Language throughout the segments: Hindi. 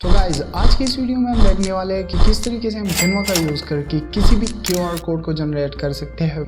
तो गाइज आज की इस वीडियो में हम देखने वाले हैं कि किस तरीके से हम कैनवा का यूज करके किसी भी क्यूआर कोड को जनरेट कर सकते हैं।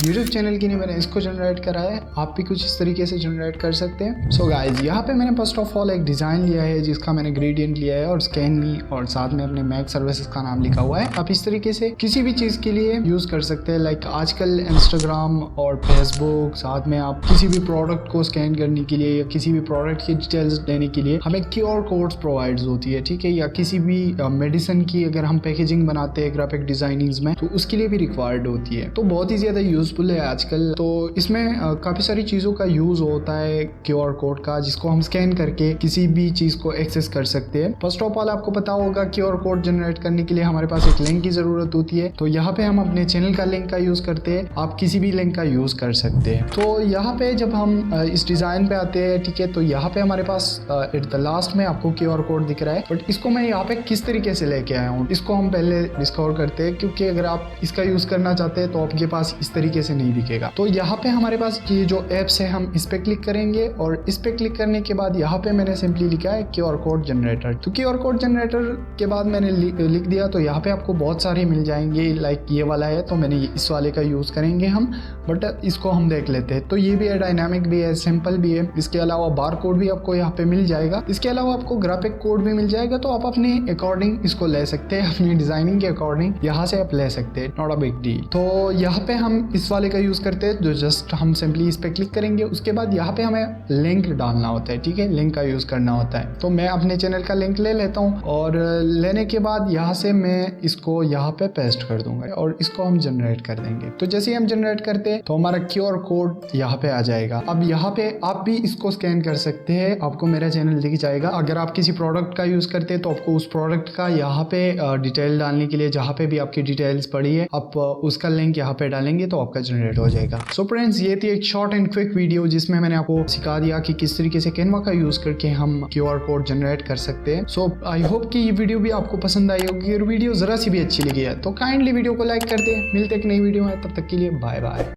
यूट्यूब चैनल के लिए मैंने इसको जनरेट करा है, आप भी कुछ इस तरीके से जनरेट कर सकते हैं। सो गाइज यहाँ पे मैंने फर्स्ट ऑफ ऑल एक डिजाइन लिया है जिसका मैंने ग्रेडियंट लिया है और स्कैन मी और साथ में अपने मैक सर्विसेज का नाम लिखा हुआ है। आप इस तरीके से किसी भी चीज के लिए यूज कर सकते हैं। लाइक आजकल इंस्टाग्राम और फेसबुक, साथ में आप किसी भी प्रोडक्ट को स्कैन करने के लिए या किसी भी प्रोडक्ट की डिटेल्स देने के लिए हमें क्यूआर कोड्स प्रोवाइड होती है, ठीक है। या किसी भी मेडिसिन की अगर हम पैकेजिंग बनाते हैं ग्राफिक डिजाइनिंग्स में तो उसके लिए भी रिक्वायर्ड होती है, तो बहुत ही ज्यादा यूजफुल है आजकल। तो इसमें काफी सारी चीजों का यूज होता है क्यूआर कोड का, जिसको हम स्कैन करके किसी भी चीज को एक्सेस कर सकते हैं। फर्स्ट ऑफ ऑल आपको पता होगा क्यूआर कोड जनरेट करने के लिए हमारे पास एक लिंक की जरूरत होती है। तो यहाँ पे हम अपने चैनल का लिंक का यूज करते हैं, आप किसी भी लिंक का यूज कर सकते हैं। तो यहाँ पे जब हम इस डिजाइन पे आते हैं, ठीक है, तो यहाँ पे हमारे पास एट द लास्ट में आपको क्यूआर कोड दिख रहा है, बट इसको मैं यहाँ पे किस तरीके से लेके आया हूँ इसको हम पहले डिस्कवर करते हैं, क्योंकि अगर आप इसका यूज करना चाहते हैं तो आपके पास इस तरीके से नहीं दिखेगा। तो यहाँ पे हमारे पास ये जो एप्स है हम इस पे क्लिक करेंगे और इस पे क्लिक करने के बाद यहाँ पे मैंने सिंपली लिखा है क्यूआर कोड जनरेटर। तो क्यूआर कोड जनरेटर के बाद मैंने लिख दिया, तो यहाँ पे आपको बहुत सारे मिल जाएंगे। लाइक ये वाला है तो मैंने इस वाले का यूज करेंगे हम, बट इसको हम देख लेते हैं। तो ये भी है, डायनामिक भी है, सिंपल भी है। इसके अलावा बार कोड भी आपको यहाँ पे मिल जाएगा। इसके अलावा आपको ग्राफिक कोड भी मिल जाएगा, तो आप अपने अकॉर्डिंग इसको ले सकते हैं, अपनी डिजाइनिंग के अकॉर्डिंग यहाँ से आप ले सकते हैं, नॉट अ बिग डील। तो यहाँ पे हम इस वाले का यूज करते हैं, जो जस्ट हम सिंपली इस पे क्लिक करेंगे। उसके बाद यहाँ पे हमें लिंक डालना होता है, ठीक है, लिंक का यूज करना होता है। तो मैं अपने चैनल का लिंक ले लेता हूँ और लेने के बाद यहाँ से मैं इसको यहाँ पे पेस्ट कर दूंगा और इसको हम जनरेट कर देंगे। तो जैसे ही हम जनरेट करते हैं तो हमारा क्यूआर कोड यहाँ पे आ जाएगा। अब यहाँ पे आप भी इसको स्कैन कर सकते हैं, आपको मेरा चैनल दिख जाएगा। अगर आप किसी प्रोडक्ट का यूज करते हैं तो आपको उस प्रोडक्ट का यहाँ पे डिटेल डालने के लिए, जहाँ पे भी आपकी डिटेल्स पड़ी है, आप उसका लिंक यहाँ पे डालेंगे तो आपका जनरेट हो जाएगा। सो फ्रेंड्स, ये थी एक शॉर्ट एंड क्विक वीडियो जिसमें मैंने आपको सिखा दिया कि किस तरीके से कैनवा का यूज करके हम क्यूआर कोड जनरेट कर सकते हैं। सो आई होप कि ये वीडियो भी आपको पसंद आई होगी और वीडियो जरा सी भी अच्छी लगी है तो काइंडली वीडियो को लाइक कर दे। मिलते एक नई वीडियो में, तब तक के लिए बाय बाय।